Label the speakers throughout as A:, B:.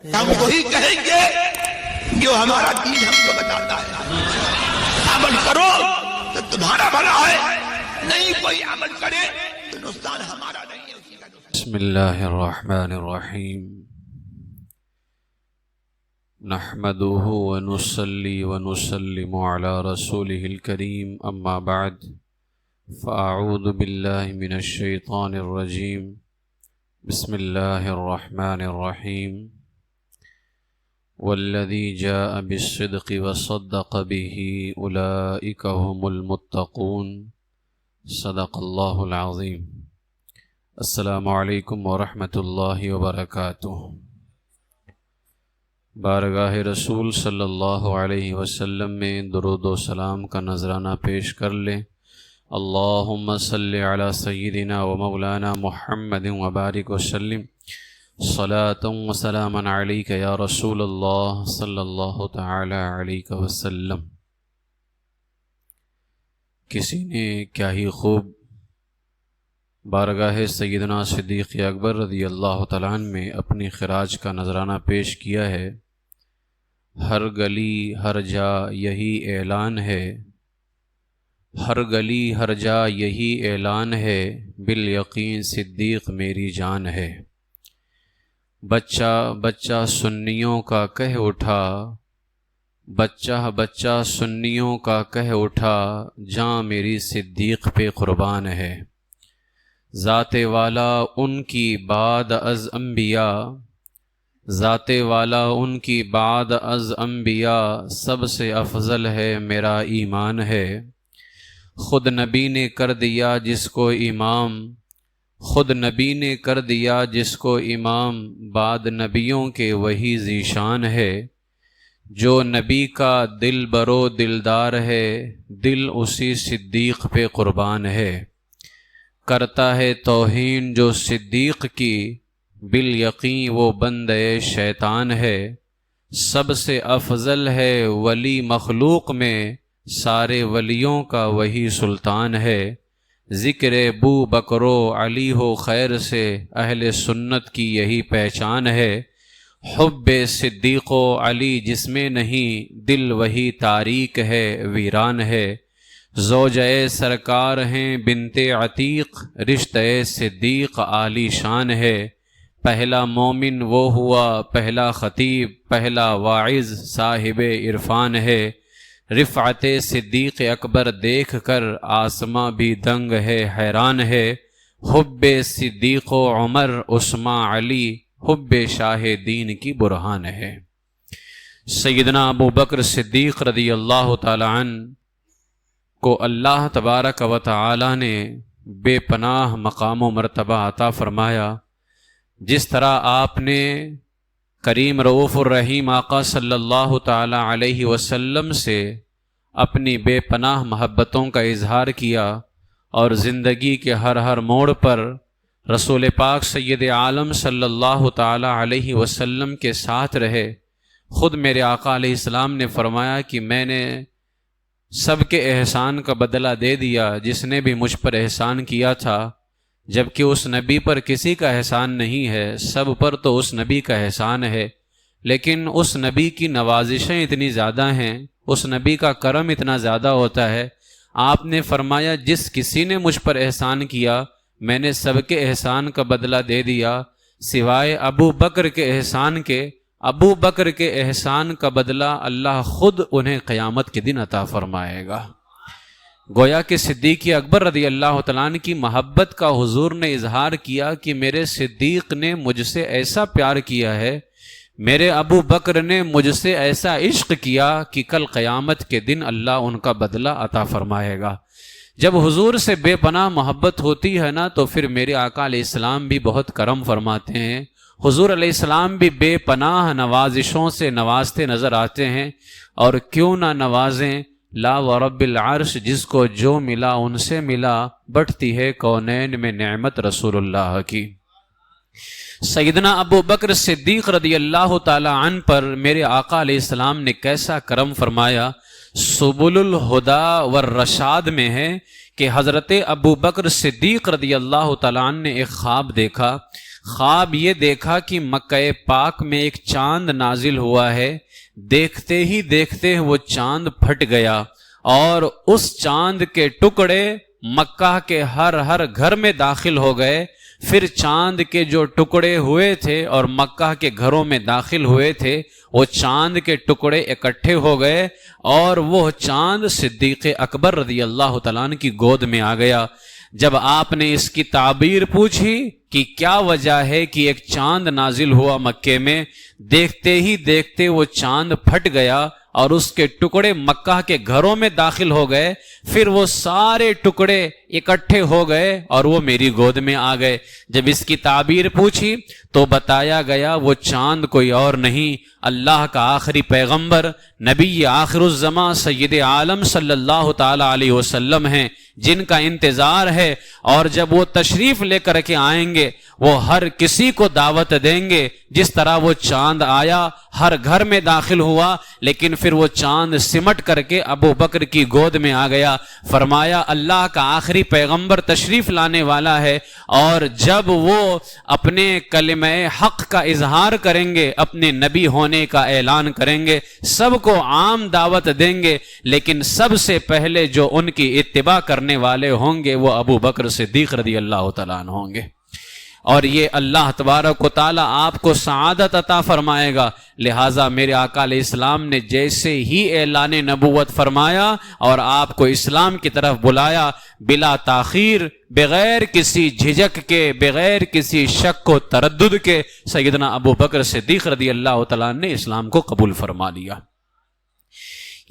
A: ہم وہی کہیں گے جو ہمارا دین ہم کو بتاتا ہے. عمل کرو تو تمہارا بھلا ہے، نہیں کوئی عمل کرے تو نقصان ہمارا نہیں ہے، اسی کا نقصان.
B: بسم اللہ الرحمن الرحیم. نحمده ونصلي ونسلم على رسوله الكريم، اما بعد فاعوذ باللہ من الشیطان الرجیم. بسم اللہ الرحمن الرحیم. والذی جاء بالصدق وصدق به اولئک هم المتقون. صدق اللہ العظیم. السلام علیکم ورحمۃ اللہ وبرکاتہ. بارگاہ رسول صلی اللہ علیہ وسلم میں درود و سلام کا نذرانہ پیش کر لیں. اللہم صلی علی سیدنا و مولانا محمد وبارک وسلم صلاۃ و سلاما علیک یا رسول اللہ صلی اللہ تعالی علیہ وسلم. کسی نے کیا ہی خوب بارگاہ سیدنا صدیق اکبر رضی اللہ تعالیٰ عنہ میں اپنی خراج کا نذرانہ پیش کیا ہے. ہر گلی ہر جا یہی اعلان ہے، ہر گلی ہر جا یہی اعلان ہے، بالیقین صدیق میری جان ہے. بچہ بچہ سنیوں کا کہہ اٹھا، بچہ بچہ سنیوں کا کہہ اٹھا، جاں میری صدیق پہ قربان ہے. ذات والا ان کی بعد از انبیاء، ذات والا ان کی بعد از انبیاء، سب سے افضل ہے میرا ایمان ہے. خود نبی نے کر دیا جس کو امام، خود نبی نے کر دیا جس کو امام، بعد نبیوں کے وہی ذیشان ہے. جو نبی کا دل برو دلدار ہے، دل اسی صدیق پہ قربان ہے. کرتا ہے توہین جو صدیق کی، بالیقین وہ بندے شیطان ہے. سب سے افضل ہے ولی مخلوق میں، سارے ولیوں کا وہی سلطان ہے. ذکر بو بکرو علی ہو خیر سے، اہل سنت کی یہی پہچان ہے. حب صدیق و علی جس میں نہیں، دل وہی تاریک ہے ویران ہے. زوجہ سرکار ہیں بنت عتیق، رشتہ صدیق عالی شان ہے. پہلا مومن وہ ہوا، پہلا خطیب، پہلا واعظ صاحب عرفان ہے. رفعت صدیق اکبر دیکھ کر آسماں بھی دنگ ہے حیران ہے. حب صدیق و عمر عثمان علی، حب شاہ دین کی برہان ہے. سیدنا ابو بکر صدیق رضی اللہ تعالی عنہ کو اللہ تبارک و تعالی نے بے پناہ مقام و مرتبہ عطا فرمایا. جس طرح آپ نے کریم رؤوف الرحیم آقا صلی اللہ تعالی علیہ وسلم سے اپنی بے پناہ محبتوں کا اظہار کیا اور زندگی کے ہر موڑ پر رسول پاک سید عالم صلی اللہ تعالی علیہ وسلم کے ساتھ رہے. خود میرے آقا علیہ السلام نے فرمایا کہ میں نے سب کے احسان کا بدلہ دے دیا جس نے بھی مجھ پر احسان کیا تھا، جبکہ اس نبی پر کسی کا احسان نہیں ہے، سب پر تو اس نبی کا احسان ہے. لیکن اس نبی کی نوازشیں اتنی زیادہ ہیں، اس نبی کا کرم اتنا زیادہ ہوتا ہے. آپ نے فرمایا جس کسی نے مجھ پر احسان کیا میں نے سب کے احسان کا بدلہ دے دیا، سوائے ابو بکر کے احسان کے. ابو بکر کے احسان کا بدلہ اللہ خود انہیں قیامت کے دن عطا فرمائے گا. گویا کہ صدیق اکبر رضی اللہ تعالیٰ عنہ کی محبت کا حضور نے اظہار کیا کہ میرے صدیق نے مجھ سے ایسا پیار کیا ہے، میرے ابو بکر نے مجھ سے ایسا عشق کیا کہ کل قیامت کے دن اللہ ان کا بدلہ عطا فرمائے گا. جب حضور سے بے پناہ محبت ہوتی ہے نا تو پھر میرے آقا علیہ السلام بھی بہت کرم فرماتے ہیں. حضور علیہ السلام بھی بے پناہ نوازشوں سے نوازتے نظر آتے ہیں. اور کیوں نہ نوازیں، لا ورب العرش جس کو جو ملا ان سے ملا، بٹتی ہے کونین میں نعمت رسول اللہ کی. سیدنا ابو بکر صدیق رضی اللہ تعالی عنہ پر میرے آقا علیہ السلام نے کیسا کرم فرمایا. سبل الہدا والرشاد میں ہے کہ حضرت ابو بکر صدیق رضی اللہ تعالی عنہ نے ایک خواب دیکھا. خواب یہ دیکھا کہ مکہ پاک میں ایک چاند نازل ہوا ہے، دیکھتے ہی دیکھتے وہ چاند پھٹ گیا اور اس چاند کے ٹکڑے مکہ کے ہر گھر میں داخل ہو گئے۔ پھر چاند کے جو ٹکڑے ہوئے تھے اور مکہ کے گھروں میں داخل ہوئے تھے، وہ چاند کے ٹکڑے اکٹھے ہو گئے اور وہ چاند صدیق اکبر رضی اللہ تعالیٰ عنہ کی گود میں آ گیا۔ جب آپ نے اس کی تعبیر پوچھی کہ کیا وجہ ہے کہ ایک چاند نازل ہوا مکے میں، دیکھتے ہی دیکھتے وہ چاند پھٹ گیا اور اس کے ٹکڑے مکہ کے گھروں میں داخل ہو گئے، پھر وہ سارے ٹکڑے اکٹھے ہو گئے اور وہ میری گود میں آ گئے۔ جب اس کی تعبیر پوچھی تو بتایا گیا وہ چاند کوئی اور نہیں، اللہ کا آخری پیغمبر نبی آخر الزمان سید عالم صلی اللہ تعالی علیہ وسلم ہیں، جن کا انتظار ہے، اور جب وہ تشریف لے کر کے آئیں گے وہ ہر کسی کو دعوت دیں گے۔ جس طرح وہ چاند آیا ہر گھر میں داخل ہوا، لیکن پھر وہ چاند سمٹ کر کے ابو بکر کی گود میں آ گیا۔ فرمایا اللہ کا آخری پیغمبر تشریف لانے والا ہے، اور جب وہ اپنے کلمہ حق کا اظہار کریں گے، اپنے نبی ہونے کا اعلان کریں گے، سب کو عام دعوت دیں گے، لیکن سب سے پہلے جو ان کی اتباع کرنے والے ہوں گے وہ ابو بکر صدیق رضی اللہ تعالیٰ عنہ ہوں گے، اور یہ اللہ تبارک و تعالیٰ آپ کو سعادت عطا فرمائے گا۔ لہٰذا میرے آقا علیہ السلام نے جیسے ہی اعلان نبوت فرمایا اور آپ کو اسلام کی طرف بلایا، بلا تاخیر، بغیر کسی جھجک کے، بغیر کسی شک و تردد کے، سیدنا ابو بکر صدیق رضی اللہ تعالیٰ نے اسلام کو قبول فرما لیا۔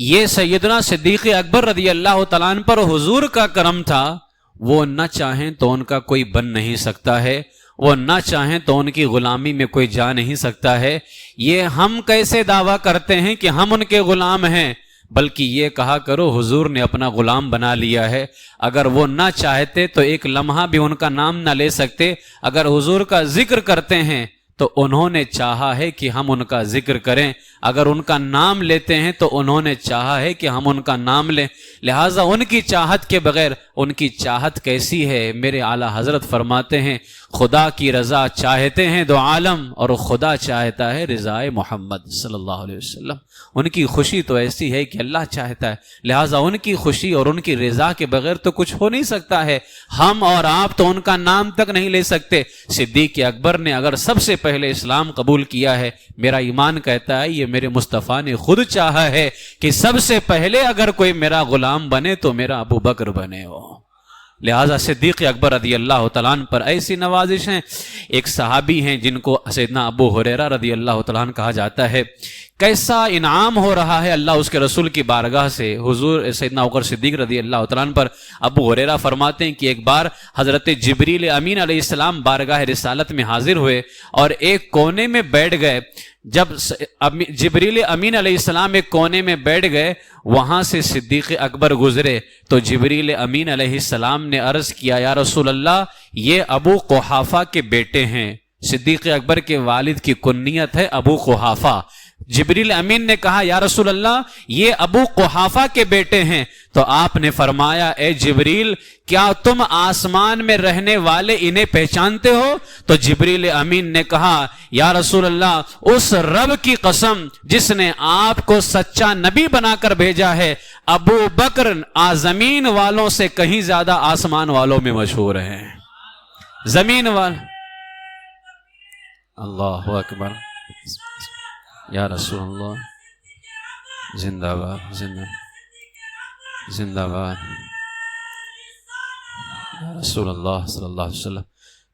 B: یہ سیدنا صدیق اکبر رضی اللہ تعالیٰ عنہ پر حضور کا کرم تھا، وہ نہ چاہیں تو ان کا کوئی بن نہیں سکتا ہے، وہ نہ چاہیں تو ان کی غلامی میں کوئی جا نہیں سکتا ہے۔ یہ ہم کیسے دعویٰ کرتے ہیں کہ ہم ان کے غلام ہیں، بلکہ یہ کہا کرو حضور نے اپنا غلام بنا لیا ہے۔ اگر وہ نہ چاہتے تو ایک لمحہ بھی ان کا نام نہ لے سکتے۔ اگر حضور کا ذکر کرتے ہیں تو انہوں نے چاہا ہے کہ ہم ان کا ذکر کریں، اگر ان کا نام لیتے ہیں تو انہوں نے چاہا ہے کہ ہم ان کا نام لیں۔ لہٰذا ان کی چاہت کے بغیر ان کی چاہت کیسی ہے؟ میرے اعلیٰ حضرت فرماتے ہیں خدا کی رضا چاہتے ہیں دو عالم، اور خدا چاہتا ہے رضائے محمد صلی اللہ علیہ وسلم۔ ان کی خوشی تو ایسی ہے کہ اللہ چاہتا ہے، لہٰذا ان کی خوشی اور ان کی رضا کے بغیر تو کچھ ہو نہیں سکتا ہے۔ ہم اور آپ تو ان کا نام تک نہیں لے سکتے۔ صدیق اکبر نے اگر سب سے پہلے اسلام قبول کیا ہے، میرا ایمان کہتا ہے یہ میرے مصطفیٰ نے خود چاہا ہے کہ سب سے پہلے اگر کوئی میرا غلام بنے تو میرا ابو بکر بنے ہو۔ لہٰذا صدیق اکبر رضی اللہ تعالیٰ عنہ پر ایسی نوازش ہیں۔ ایک صحابی ہیں جن کو سیدنا ابو ہریرہ رضی اللہ تعالیٰ عنہ کہا جاتا ہے۔ کیسا انعام ہو رہا ہے اللہ اس کے رسول کی بارگاہ سے حضور سیدنا ابوبکر صدیق رضی اللہ تعالیٰ عنہ پر۔ ابو ہریرہ فرماتے ہیں کہ ایک بار حضرت جبریل امین علیہ السلام بارگاہ رسالت میں حاضر ہوئے اور ایک کونے میں بیٹھ گئے۔ جب جبریل امین علیہ السلام ایک کونے میں بیٹھ گئے، وہاں سے صدیق اکبر گزرے تو جبریل امین علیہ السلام نے عرض کیا یا رسول اللہ یہ ابو قحافہ کے بیٹے ہیں۔ صدیق اکبر کے والد کی کنیت ہے ابو قحافہ۔ جبریل امین نے کہا یا رسول اللہ یہ ابو قحافہ کے بیٹے ہیں، تو آپ نے فرمایا اے جبریل کیا تم آسمان میں رہنے والے انہیں پہچانتے ہو؟ تو جبریل امین نے کہا یا رسول اللہ اس رب کی قسم جس نے آپ کو سچا نبی بنا کر بھیجا ہے، ابو بکر زمین والوں سے کہیں زیادہ آسمان والوں میں مشہور ہیں۔ زمین وال اللہ اکبر یا رسول اللہ، زندہ باد، زندہ باد یا رسول اللہ صلی اللہ علیہ وسلم۔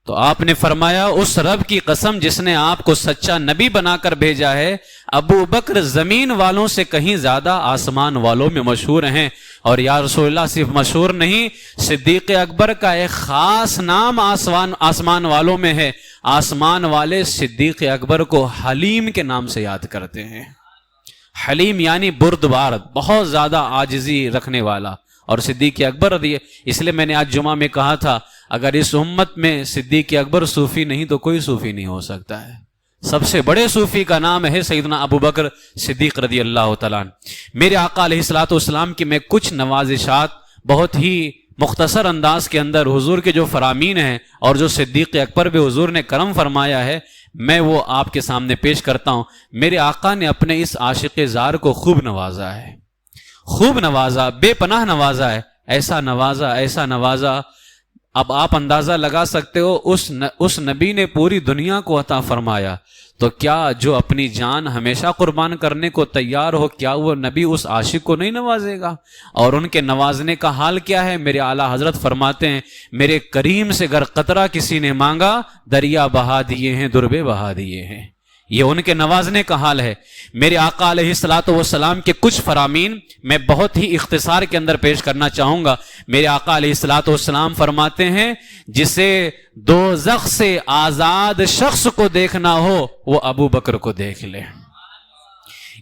B: تو آپ نے فرمایا اس رب کی قسم جس نے آپ کو سچا نبی بنا کر بھیجا ہے، ابو بکر زمین والوں سے کہیں زیادہ آسمان والوں میں مشہور ہیں۔ اور یا رسول اللہ صرف مشہور نہیں، صدیق اکبر کا ایک خاص نام آسمان والوں میں ہے۔ آسمان والے صدیق اکبر کو حلیم کے نام سے یاد کرتے ہیں۔ حلیم یعنی بردبار، بہت زیادہ عاجزی رکھنے والا۔ اور صدیق اکبر اس لیے میں نے آج جمعہ میں کہا تھا اگر اس امت میں صدیق اکبر صوفی نہیں تو کوئی صوفی نہیں ہو سکتا ہے۔ سب سے بڑے صوفی کا نام ہے سیدنا ابو بکر صدیق رضی اللہ تعالیٰ عنہ۔ میرے آقا علیہ الصلوۃ والسلام کی میں کچھ نوازشات بہت ہی مختصر انداز کے اندر حضور کے جو فرامین ہیں اور جو صدیق اکبر پہ حضور نے کرم فرمایا ہے میں وہ آپ کے سامنے پیش کرتا ہوں۔ میرے آقا نے اپنے اس عاشق زار کو خوب نوازا ہے، خوب نوازا، بے پناہ نوازا ہے، ایسا نوازا اب آپ اندازہ لگا سکتے ہو اس نبی نے پوری دنیا کو عطا فرمایا، تو کیا جو اپنی جان ہمیشہ قربان کرنے کو تیار ہو، کیا وہ نبی اس عاشق کو نہیں نوازے گا؟ اور ان کے نوازنے کا حال کیا ہے؟ میرے اعلیٰ حضرت فرماتے ہیں میرے کریم سے گر قطرہ کسی نے مانگا، دریا بہا دیے ہیں، دربے بہا دیے ہیں۔ یہ ان کے نوازنے کا حال ہے۔ میرے آقا علیہ الصلوۃ والسلام کے کچھ فرامین میں بہت ہی اختصار کے اندر پیش کرنا چاہوں گا۔ میرے آقا علیہ الصلوۃ والسلام فرماتے ہیں جسے دوزخ سے آزاد شخص کو دیکھنا ہو وہ ابو بکر کو دیکھ لے۔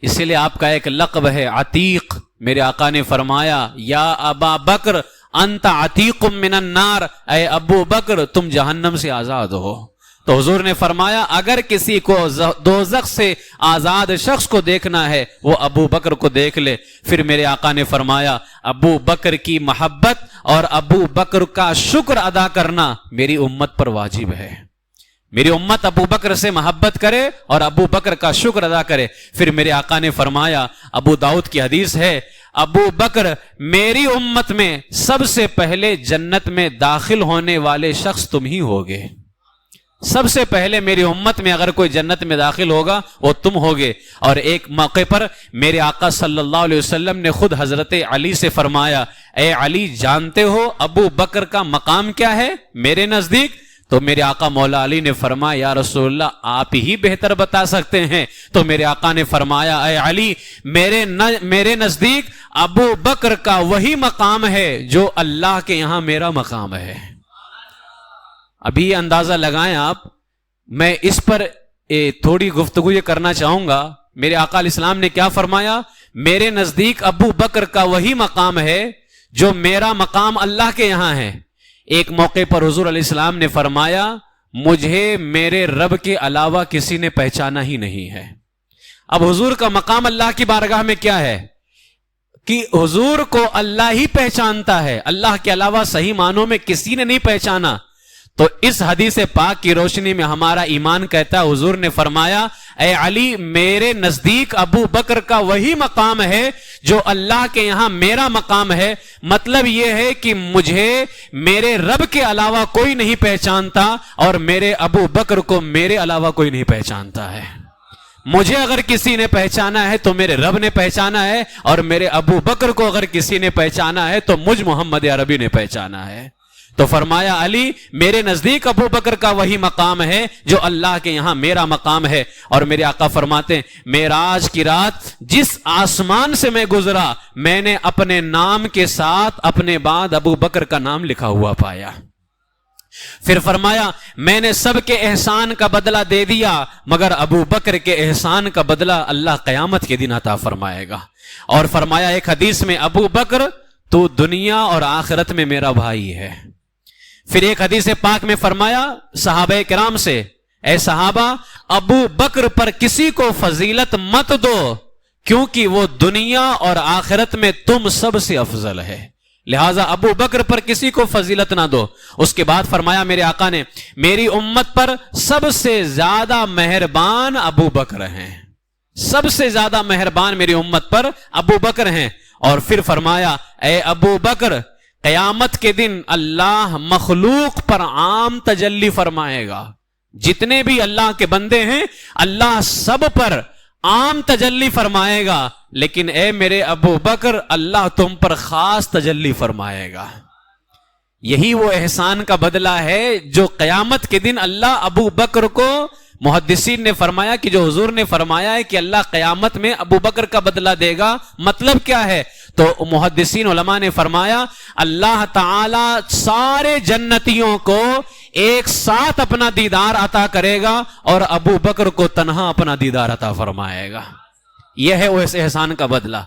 B: اسی لیے آپ کا ایک لقب ہے عتیق۔ میرے آقا نے فرمایا یا ابا بکر انت عتیق من النار، اے ابو بکر تم جہنم سے آزاد ہو۔ تو حضور نے فرمایا اگر کسی کو دوزخ سے آزاد شخص کو دیکھنا ہے وہ ابو بکر کو دیکھ لے۔ پھر میرے آقا نے فرمایا ابو بکر کی محبت اور ابو بکر کا شکر ادا کرنا میری امت پر واجب ہے۔ میری امت ابو بکر سے محبت کرے اور ابو بکر کا شکر ادا کرے۔ پھر میرے آقا نے فرمایا، ابو داؤد کی حدیث ہے، ابو بکر میری امت میں سب سے پہلے جنت میں داخل ہونے والے شخص تم ہی ہوگے۔ سب سے پہلے میری امت میں اگر کوئی جنت میں داخل ہوگا وہ تم ہوگے۔ اور ایک موقع پر میرے آقا صلی اللہ علیہ وسلم نے خود حضرت علی سے فرمایا، اے علی جانتے ہو ابو بکر کا مقام کیا ہے میرے نزدیک؟ تو میرے آقا مولا علی نے فرمایا یا رسول اللہ آپ ہی بہتر بتا سکتے ہیں۔ تو میرے آقا نے فرمایا اے علی میرے نزدیک ابو بکر کا وہی مقام ہے جو اللہ کے یہاں میرا مقام ہے۔ ابھی یہ اندازہ لگائیں آپ، میں اس پر تھوڑی گفتگو یہ کرنا چاہوں گا۔ میرے آقا علیہ السلام نے کیا فرمایا؟ میرے نزدیک ابو بکر کا وہی مقام ہے جو میرا مقام اللہ کے یہاں ہے۔ ایک موقع پر حضور علیہ السلام نے فرمایا مجھے میرے رب کے علاوہ کسی نے پہچانا ہی نہیں ہے۔ اب حضور کا مقام اللہ کی بارگاہ میں کیا ہے کہ حضور کو اللہ ہی پہچانتا ہے، اللہ کے علاوہ صحیح معنوں میں کسی نے نہیں پہچانا۔ تو اس حدیث پاک کی روشنی میں ہمارا ایمان کہتا ہے، حضور نے فرمایا اے علی میرے نزدیک ابو بکر کا وہی مقام ہے جو اللہ کے یہاں میرا مقام ہے۔ مطلب یہ ہے کہ مجھے میرے رب کے علاوہ کوئی نہیں پہچانتا اور میرے ابو بکر کو میرے علاوہ کوئی نہیں پہچانتا ہے۔ مجھے اگر کسی نے پہچانا ہے تو میرے رب نے پہچانا ہے، اور میرے ابو بکر کو اگر کسی نے پہچانا ہے تو مجھ محمد عربی نے پہچانا ہے۔ تو فرمایا علی میرے نزدیک ابو بکر کا وہی مقام ہے جو اللہ کے یہاں میرا مقام ہے۔ اور میرے آقا فرماتے ہیں معراج کی رات جس آسمان سے میں گزرا میں نے اپنے نام کے ساتھ اپنے بعد ابو بکر کا نام لکھا ہوا پایا۔ پھر فرمایا میں نے سب کے احسان کا بدلہ دے دیا مگر ابو بکر کے احسان کا بدلہ اللہ قیامت کے دن عطا فرمائے گا۔ اور فرمایا ایک حدیث میں ابو بکر تو دنیا اور آخرت میں میرا بھائی ہے۔ پھر ایک حدیث پاک میں فرمایا صحابہ کرام سے، اے صحابہ ابو بکر پر کسی کو فضیلت مت دو کیونکہ وہ دنیا اور آخرت میں تم سب سے افضل ہے، لہٰذا ابو بکر پر کسی کو فضیلت نہ دو۔ اس کے بعد فرمایا میرے آقا نے میری امت پر سب سے زیادہ مہربان ابو بکر ہیں، سب سے زیادہ مہربان میری امت پر ابو بکر ہیں۔ اور پھر فرمایا اے ابو بکر قیامت کے دن اللہ مخلوق پر عام تجلی فرمائے گا، جتنے بھی اللہ کے بندے ہیں اللہ سب پر عام تجلی فرمائے گا، لیکن اے میرے ابو بکر اللہ تم پر خاص تجلی فرمائے گا۔ یہی وہ احسان کا بدلہ ہے جو قیامت کے دن اللہ ابو بکر کو، محدثین نے فرمایا کہ جو حضور نے فرمایا ہے کہ اللہ قیامت میں ابو بکر کا بدلہ دے گا، مطلب کیا ہے؟ تو محدثین علماء نے فرمایا اللہ تعالی سارے جنتیوں کو ایک ساتھ اپنا دیدار عطا کرے گا اور ابو بکر کو تنہا اپنا دیدار عطا فرمائے گا۔ یہ ہے وہ اس احسان کا بدلہ۔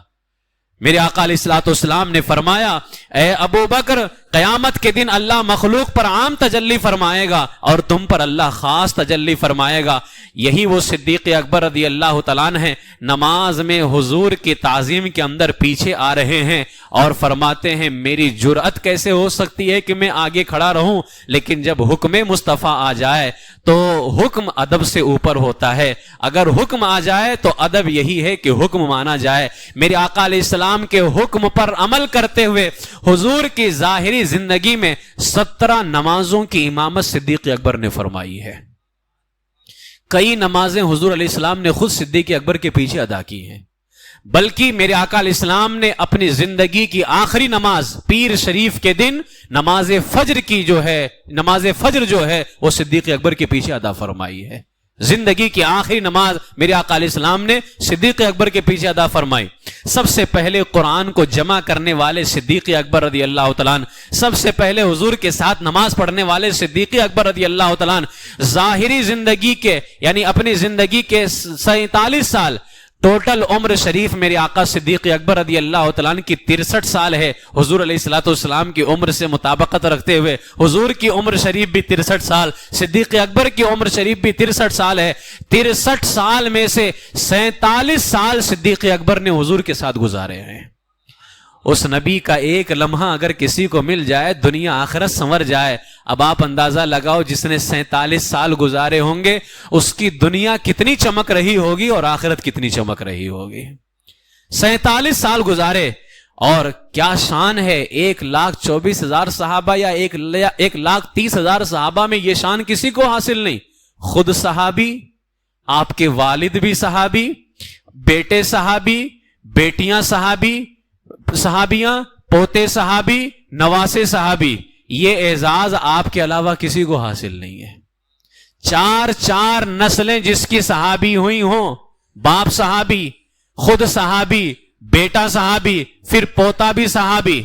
B: میرے آقا علیہ الصلوۃ والسلام نے فرمایا اے ابو بکر قیامت کے دن اللہ مخلوق پر عام تجلی فرمائے گا اور تم پر اللہ خاص تجلی فرمائے گا. یہی وہ صدیق اکبر رضی اللہ تعالیٰ عنہ ہیں، نماز میں حضور کی تعظیم کے اندر پیچھے آ رہے ہیں اور فرماتے ہیں میری جرأت کیسے ہو سکتی ہے کہ میں آگے کھڑا رہوں، لیکن جب حکم مصطفیٰ آ جائے تو حکم ادب سے اوپر ہوتا ہے. اگر حکم آ جائے تو ادب یہی ہے کہ حکم مانا جائے. میرے آقا علیہ السلام کے حکم پر عمل کرتے ہوئے حضور کی ظاہری زندگی میں 17 نمازوں کی امامت صدیق اکبر نے فرمائی ہے. کئی نمازیں حضور علیہ السلام نے خود صدیق اکبر کے پیچھے ادا کی ہیں، بلکہ میرے آقا علیہ السلام نے اپنی زندگی کی آخری نماز پیر شریف کے دن نماز فجر جو ہے وہ صدیق اکبر کے پیچھے ادا فرمائی ہے. زندگی کی آخری نماز میرے آقا علیہ السلام نے صدیق اکبر کے پیچھے ادا فرمائی. سب سے پہلے قرآن کو جمع کرنے والے صدیق اکبر رضی اللہ تعالیٰ عنہ، سب سے پہلے حضور کے ساتھ نماز پڑھنے والے صدیق اکبر رضی اللہ تعالیٰ عنہ، ظاہری زندگی کے یعنی اپنی زندگی کے 47 سال، ٹوٹل عمر شریف میرے آقا صدیق اکبر رضی اللہ تعالیٰ عنہ کی 63 سال ہے. حضور علیہ الصلوۃ والسلام کی عمر سے مطابقت رکھتے ہوئے حضور کی عمر شریف بھی 63 سال، صدیق اکبر کی عمر شریف بھی 63 سال ہے. 63 سال میں سے 47 سال صدیق اکبر نے حضور کے ساتھ گزارے ہیں. اس نبی کا ایک لمحہ اگر کسی کو مل جائے دنیا آخرت سنور جائے. اب آپ اندازہ لگاؤ جس نے 47 سال گزارے ہوں گے اس کی دنیا کتنی چمک رہی ہوگی اور آخرت کتنی چمک رہی ہوگی. 47 سال گزارے اور کیا شان ہے. 1,24,000 صحابہ یا 1,30,000 صحابہ میں یہ شان کسی کو حاصل نہیں. خود صحابی، آپ کے والد بھی صحابی، بیٹے صحابی، بیٹیاں صحابیاں، پوتے صحابی، نواسے صحابی. یہ اعزاز آپ کے علاوہ کسی کو حاصل نہیں ہے. 4 نسلیں جس کی صحابی ہوئی ہوں، باپ صحابی، خود صحابی، بیٹا صحابی، پھر پوتا بھی صحابی،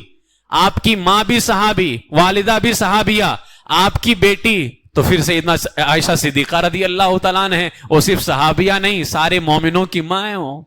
B: آپ کی ماں بھی صحابی، والدہ بھی صحابیہ، آپ کی بیٹی تو پھر سیدنا عائشہ صدیقہ رضی اللہ تعالیٰ عنہ ہے. وہ صرف صحابیہ نہیں، سارے مومنوں کی ماں ہیں وہ.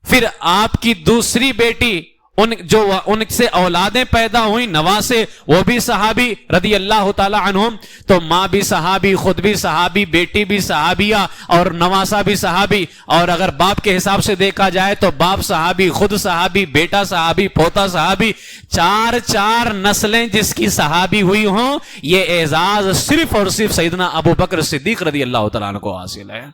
B: پھر آپ کی دوسری بیٹی ان سے اولادیں پیدا ہوئی، نواسے، وہ بھی صحابی رضی اللہ تعالی عنہم. تو ماں بھی صحابی، خود بھی صحابی، بیٹی بھی صحابیہ اور نواسا بھی صحابی. اور اگر باپ کے حساب سے دیکھا جائے تو باپ صحابی، خود صحابی، بیٹا صحابی، پوتا صحابی. 4 نسلیں جس کی صحابی ہوئی ہوں، یہ اعزاز صرف اور صرف سیدنا ابو بکر صدیق رضی اللہ تعالیٰ عنہ کو حاصل ہے.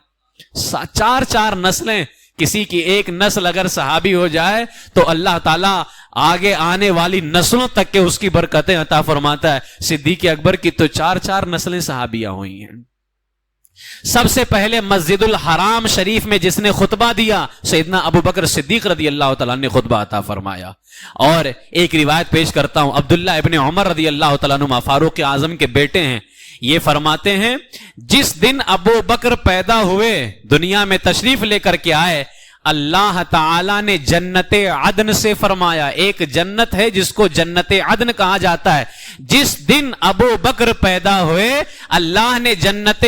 B: 4 نسلیں، کسی کی ایک نسل اگر صحابی ہو جائے تو اللہ تعالیٰ آگے آنے والی نسلوں تک کے اس کی برکتیں عطا فرماتا ہے. صدیق اکبر کی تو 4 نسلیں صحابیہ ہوئی ہیں. سب سے پہلے مسجد الحرام شریف میں جس نے خطبہ دیا سیدنا ابو بکر صدیق رضی اللہ تعالیٰ نے خطبہ عطا فرمایا. اور ایک روایت پیش کرتا ہوں، عبداللہ ابن عمر رضی اللہ تعالیٰ عنہ فاروق اعظم کے بیٹے ہیں. یہ فرماتے ہیں جس دن ابو بکر پیدا ہوئے، دنیا میں تشریف لے کر کے آئے، اللہ تعالیٰ نے جنت عدن سے فرمایا. ایک جنت ہے جس کو جنت عدن کہا جاتا ہے. جس دن ابو بکر پیدا ہوئے اللہ نے جنت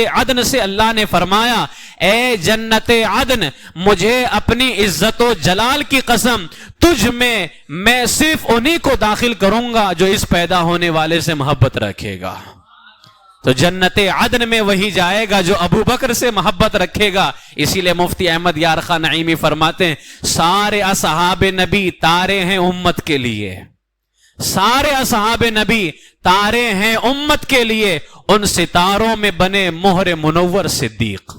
B: عدن سے اللہ نے فرمایا، اے جنت عدن، مجھے اپنی عزت و جلال کی قسم تجھ میں صرف انہی کو داخل کروں گا جو اس پیدا ہونے والے سے محبت رکھے گا. تو جنت عدن میں وہی جائے گا جو ابو بکر سے محبت رکھے گا. اسی لیے مفتی احمد یار خان نعیمی فرماتے ہیں سارے اصحاب نبی تارے ہیں امت کے لیے، سارے اصحاب نبی تارے ہیں امت کے لیے، ان ستاروں میں بنے مہر منور صدیق.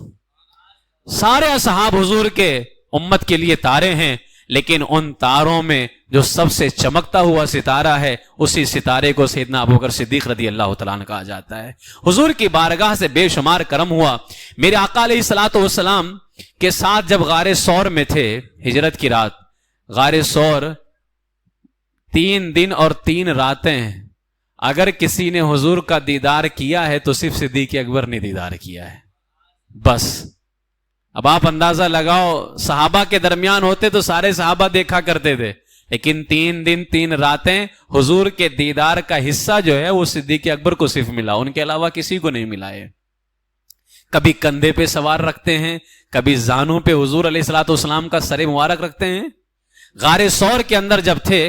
B: سارے اصحاب حضور کے امت کے لیے تارے ہیں، لیکن ان تاروں میں جو سب سے چمکتا ہوا ستارہ ہے اسی ستارے کو سیدنا ابو بکر صدیق رضی اللہ تعالیٰ عنہ کہا جاتا ہے. حضور کی بارگاہ سے بے شمار کرم ہوا. میرے آقا علیہ الصلوۃ والسلام کے ساتھ جب غار ثور میں تھے، ہجرت کی رات، غار ثور 3 دن اور 3 راتیں اگر کسی نے حضور کا دیدار کیا ہے تو صرف صدیق اکبر نے دیدار کیا ہے بس. اب آپ اندازہ لگاؤ، صحابہ کے درمیان ہوتے تو سارے صحابہ دیکھا کرتے تھے، لیکن 3 دن 3 راتیں حضور کے دیدار کا حصہ جو ہے وہ صدیق اکبر کو صرف ملا، ان کے علاوہ کسی کو نہیں ملا ہے. کبھی کندھے پہ سوار رکھتے ہیں، کبھی زانوں پہ حضور علیہ الصلوۃ والسلام کا سر مبارک رکھتے ہیں. غار ثور کے اندر جب تھے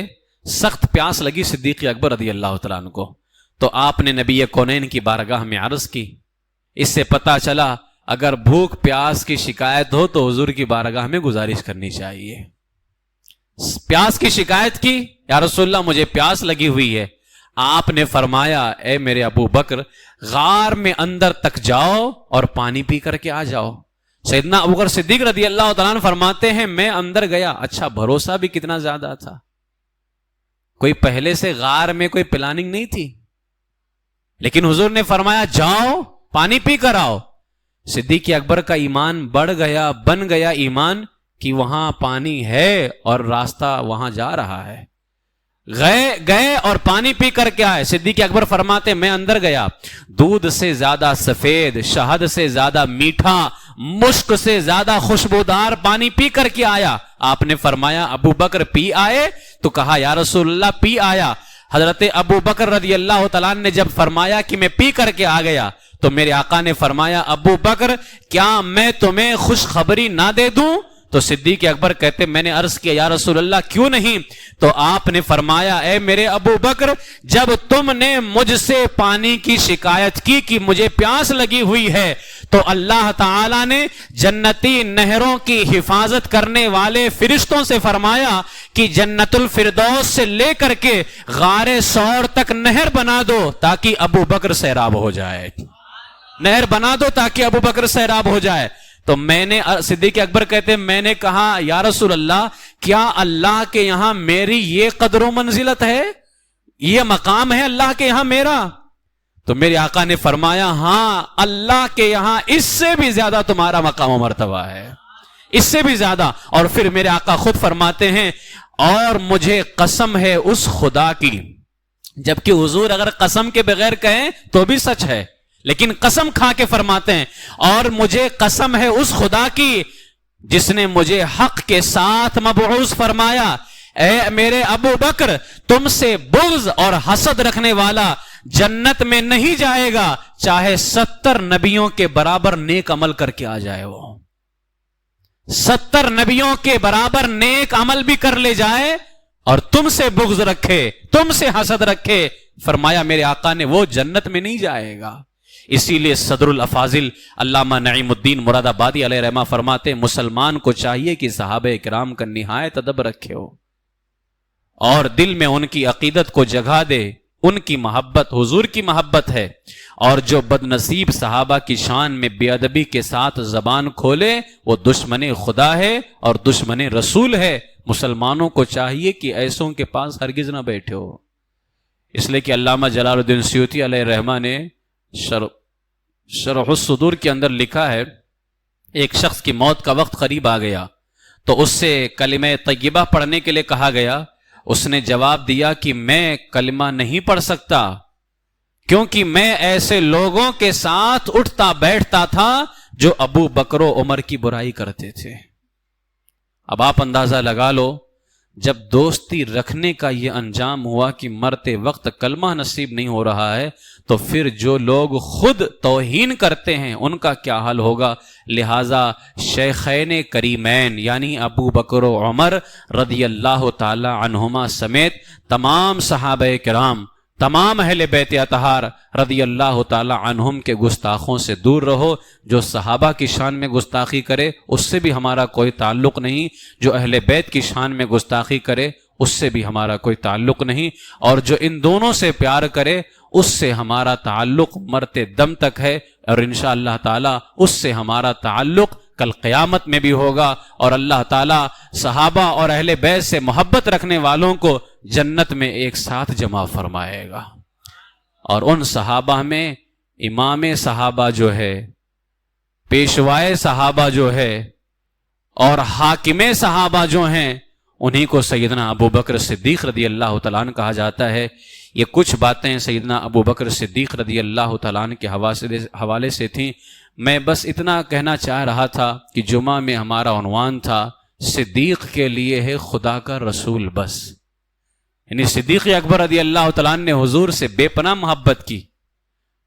B: سخت پیاس لگی صدیق اکبر رضی اللہ تعالیٰ عنہ کو، تو آپ نے نبی کونین کی بارگاہ میں عرض کی۔ اس سے پتہ چلا اگر بھوک پیاس کی شکایت ہو تو حضور کی بارگاہ میں گزارش کرنی چاہیے۔ پیاس کی شکایت کی، یا رسول اللہ مجھے پیاس لگی ہوئی ہے۔ آپ نے فرمایا اے میرے ابو بکر، غار میں اندر تک جاؤ اور پانی پی کر کے آ جاؤ۔ سیدنا ابو بکر صدیق رضی اللہ تعالیٰ عنہ فرماتے ہیں میں اندر گیا، اچھا بھروسہ بھی کتنا زیادہ تھا، کوئی پہلے سے غار میں کوئی پلاننگ نہیں تھی، لیکن حضور نے فرمایا جاؤ پانی پی کر آؤ۔ صدیق اکبر کا ایمان بڑھ گیا، بن گیا ایمان کہ وہاں پانی ہے اور راستہ وہاں جا رہا ہے۔ گئے اور پانی پی کر کے آئے۔ صدیق اکبر فرماتے میں اندر گیا، دودھ سے زیادہ سفید، شہد سے زیادہ میٹھا، مشک سے زیادہ خوشبودار پانی پی کر کے آیا۔ آپ نے فرمایا ابو بکر پی آئے؟ تو کہا یا رسول اللہ پی آیا۔ حضرت ابو بکر رضی اللہ تعالیٰ نے جب فرمایا کہ میں پی کر کے آ گیا تو میرے آقا نے فرمایا ابو بکر کیا میں تمہیں خوشخبری نہ دے دوں؟ تو صدیق اکبر کہتے میں نے عرض کیا یا رسول اللہ کیوں نہیں؟ تو آپ نے فرمایا اے میرے ابو بکر جب تم نے مجھ سے پانی کی شکایت کی کہ مجھے پیاس لگی ہوئی ہے تو اللہ تعالیٰ نے جنتی نہروں کی حفاظت کرنے والے فرشتوں سے فرمایا کہ جنت الفردوس سے لے کر کے غار ثور تک نہر بنا دو تاکہ ابو بکر سیراب ہو جائے، نہر بنا دو تاکہ ابو بکر سیراب ہو جائے۔ تو میں نے صدیق اکبر کہتے میں نے کہا یا رسول اللہ کیا اللہ کے یہاں میری یہ قدر و منزلت ہے، یہ مقام ہے اللہ کے یہاں میرا؟ تو میرے آقا نے فرمایا ہاں اللہ کے یہاں اس سے بھی زیادہ تمہارا مقام و مرتبہ ہے، اس سے بھی زیادہ۔ اور پھر میرے آقا خود فرماتے ہیں اور مجھے قسم ہے اس خدا کی، جبکہ حضور اگر قسم کے بغیر کہیں تو بھی سچ ہے لیکن قسم کھا کے فرماتے ہیں اور مجھے قسم ہے اس خدا کی جس نے مجھے حق کے ساتھ مبعوث فرمایا، اے میرے ابو بکر تم سے بغض اور حسد رکھنے والا جنت میں نہیں جائے گا چاہے 70 نبیوں کے برابر نیک عمل کر کے آ جائے، وہ 70 نبیوں کے برابر نیک عمل بھی کر لے جائے اور تم سے بغض رکھے، تم سے حسد رکھے، فرمایا میرے آقا نے وہ جنت میں نہیں جائے گا۔ اسی لیے صدر الافاضل علامہ نعیم الدین مراد آبادی علیہ رحمہ فرماتے مسلمان کو چاہیے کہ صحابہ کرام کا نہایت ادب رکھے ہو اور دل میں ان کی عقیدت کو جگہ دے، ان کی محبت حضور کی محبت ہے، اور جو بد نصیب صحابہ کی شان میں بے ادبی کے ساتھ زبان کھولے وہ دشمن خدا ہے اور دشمن رسول ہے۔ مسلمانوں کو چاہیے کہ ایسوں کے پاس ہرگز نہ بیٹھے ہو، اس لیے کہ علامہ جلال الدین سیوطی علیہ رحمہ نے شرح الصدور کے اندر لکھا ہے ایک شخص کی موت کا وقت قریب آ گیا تو اس سے کلمہ طیبہ پڑھنے کے لیے کہا گیا، اس نے جواب دیا کہ میں کلمہ نہیں پڑھ سکتا کیونکہ میں ایسے لوگوں کے ساتھ اٹھتا بیٹھتا تھا جو ابو بکر و عمر کی برائی کرتے تھے۔ اب آپ اندازہ لگا لو جب دوستی رکھنے کا یہ انجام ہوا کہ مرتے وقت کلمہ نصیب نہیں ہو رہا ہے تو پھر جو لوگ خود توہین کرتے ہیں ان کا کیا حال ہوگا۔ لہذا شیخین کریمین یعنی ابو بکر و عمر رضی اللہ تعالی عنہما سمیت تمام صحابہ کرام، تمام اہل بیت اطہار رضی اللہ تعالی عنہم کے گستاخوں سے دور رہو۔ جو صحابہ کی شان میں گستاخی کرے اس سے بھی ہمارا کوئی تعلق نہیں، جو اہل بیت کی شان میں گستاخی کرے اس سے بھی ہمارا کوئی تعلق نہیں، اور جو ان دونوں سے پیار کرے اس سے ہمارا تعلق مرتے دم تک ہے، اور انشاءاللہ تعالی اس سے ہمارا تعلق کل قیامت میں بھی ہوگا، اور اللہ تعالی صحابہ اور اہل بیت سے محبت رکھنے والوں کو جنت میں ایک ساتھ جمع فرمائے گا۔ اور ان صحابہ میں امام صحابہ جو ہے، پیشوائے صحابہ جو ہے، اور حاکم صحابہ جو ہیں انہی کو سیدنا ابو بکر صدیق رضی اللہ تعالیٰ عنہ کہا جاتا ہے۔ یہ کچھ باتیں سیدنا ابو بکر صدیق رضی اللہ تعالیٰ عنہ کے حوالے سے تھیں۔ میں بس اتنا کہنا چاہ رہا تھا کہ جمعہ میں ہمارا عنوان تھا صدیق کے لیے ہے خدا کا رسول بس، یعنی صدیق اکبر رضی اللہ تعالیٰ عنہ نے حضور سے بے پناہ محبت کی۔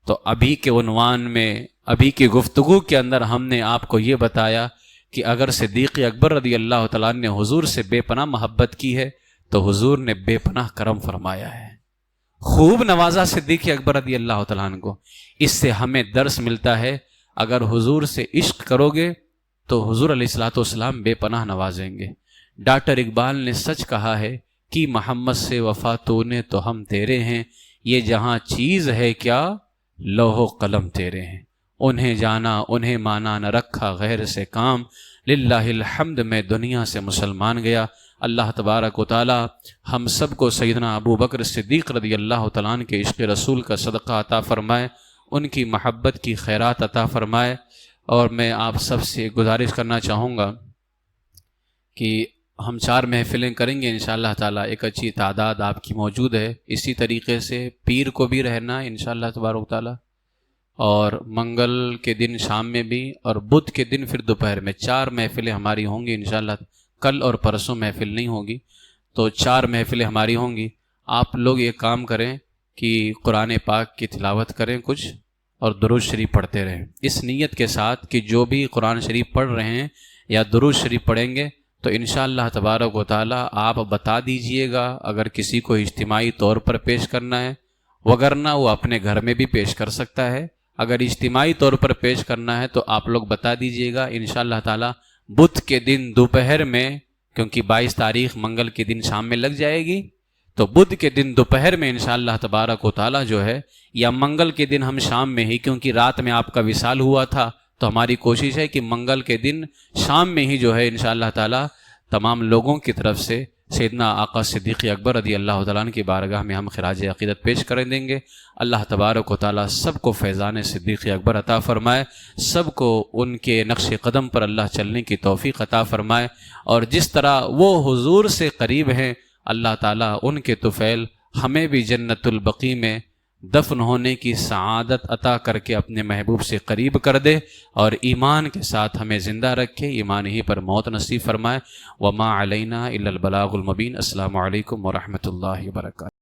B: تو ابھی کے عنوان میں، ابھی کی گفتگو کے اندر ہم نے آپ کو یہ بتایا کہ اگر صدیق اکبر رضی اللہ تعالیٰ عنہ نے حضور سے بے پناہ محبت کی ہے تو حضور نے بے پناہ کرم فرمایا ہے، خوب نوازا صدیق اکبر رضی اللہ تعالیٰ عنہ کو۔ اس سے ہمیں درس ملتا ہے، اگر حضور سے عشق کرو گے تو حضور علیہ الصلوۃ والسلام بے پناہ نوازیں گے۔ ڈاکٹر اقبال نے سچ کہا ہے کہ محمد سے وفا تو نے تو ہم تیرے ہیں، یہ جہاں چیز ہے کیا لوح و قلم تیرے ہیں، انہیں جانا انہیں مانا نہ رکھا غیر سے کام، للہ الحمد میں دنیا سے مسلمان گیا۔ اللہ تبارک و تعالی ہم سب کو سیدنا ابو بکر صدیق رضی اللہ تعالیٰ عنہ کے عشق رسول کا صدقہ عطا فرمائے، ان کی محبت کی خیرات عطا فرمائے۔ اور میں آپ سب سے گزارش کرنا چاہوں گا کہ ہم 4 محفلیں کریں گے انشاءاللہ تعالیٰ، ایک اچھی تعداد آپ کی موجود ہے۔ اسی طریقے سے پیر کو بھی رہنا ہے انشاءاللہ تبارک تعالیٰ، اور منگل کے دن شام میں بھی، اور بدھ کے دن پھر دوپہر میں 4 محفلیں ہماری ہوں گی انشاءاللہ۔ کل اور پرسوں محفل نہیں ہوگی، تو 4 محفلیں ہماری ہوں گی۔ آپ لوگ یہ کام کریں کہ قرآن پاک کی تلاوت کریں کچھ، اور درود شریف پڑھتے رہیں، اس نیت کے ساتھ کہ جو بھی قرآن شریف پڑھ رہے ہیں یا درود شریف پڑھیں گے تو انشاءاللہ تبارک و تعالیٰ آپ بتا دیجئے گا اگر کسی کو اجتماعی طور پر پیش کرنا ہے، وگرنہ وہ اپنے گھر میں بھی پیش کر سکتا ہے۔ اگر اجتماعی طور پر پیش کرنا ہے تو آپ لوگ بتا دیجئے گا انشاءاللہ تعالیٰ بدھ کے دن دوپہر میں، کیونکہ 22 تاریخ منگل کے دن شام میں لگ جائے گی، تو بدھ کے دن دوپہر میں انشاءاللہ تبارک و تعالیٰ جو ہے، یا منگل کے دن ہم شام میں ہی، کیونکہ رات میں آپ کا وصال ہوا تھا، تو ہماری کوشش ہے کہ منگل کے دن شام میں ہی جو ہے انشاءاللہ تعالیٰ تمام لوگوں کی طرف سے سیدنا آقا صدیق اکبر رضی اللہ تعالیٰ عنہ کی بارگاہ میں ہم خراج عقیدت پیش کر دیں گے۔ اللہ تبارک و تعالیٰ سب کو فیضان صدیق اکبر عطا فرمائے، سب کو ان کے نقش قدم پر اللہ چلنے کی توفیق عطا فرمائے، اور جس طرح وہ حضور سے قریب ہیں اللہ تعالیٰ ان کے طفیل ہمیں بھی جنت البقیع میں دفن ہونے کی سعادت عطا کر کے اپنے محبوب سے قریب کر دے، اور ایمان کے ساتھ ہمیں زندہ رکھے، ایمان ہی پر موت نصیب فرمائے۔ وما علینا الا البلاغ المبین۔ السلام علیکم ورحمۃ اللہ وبرکاتہ۔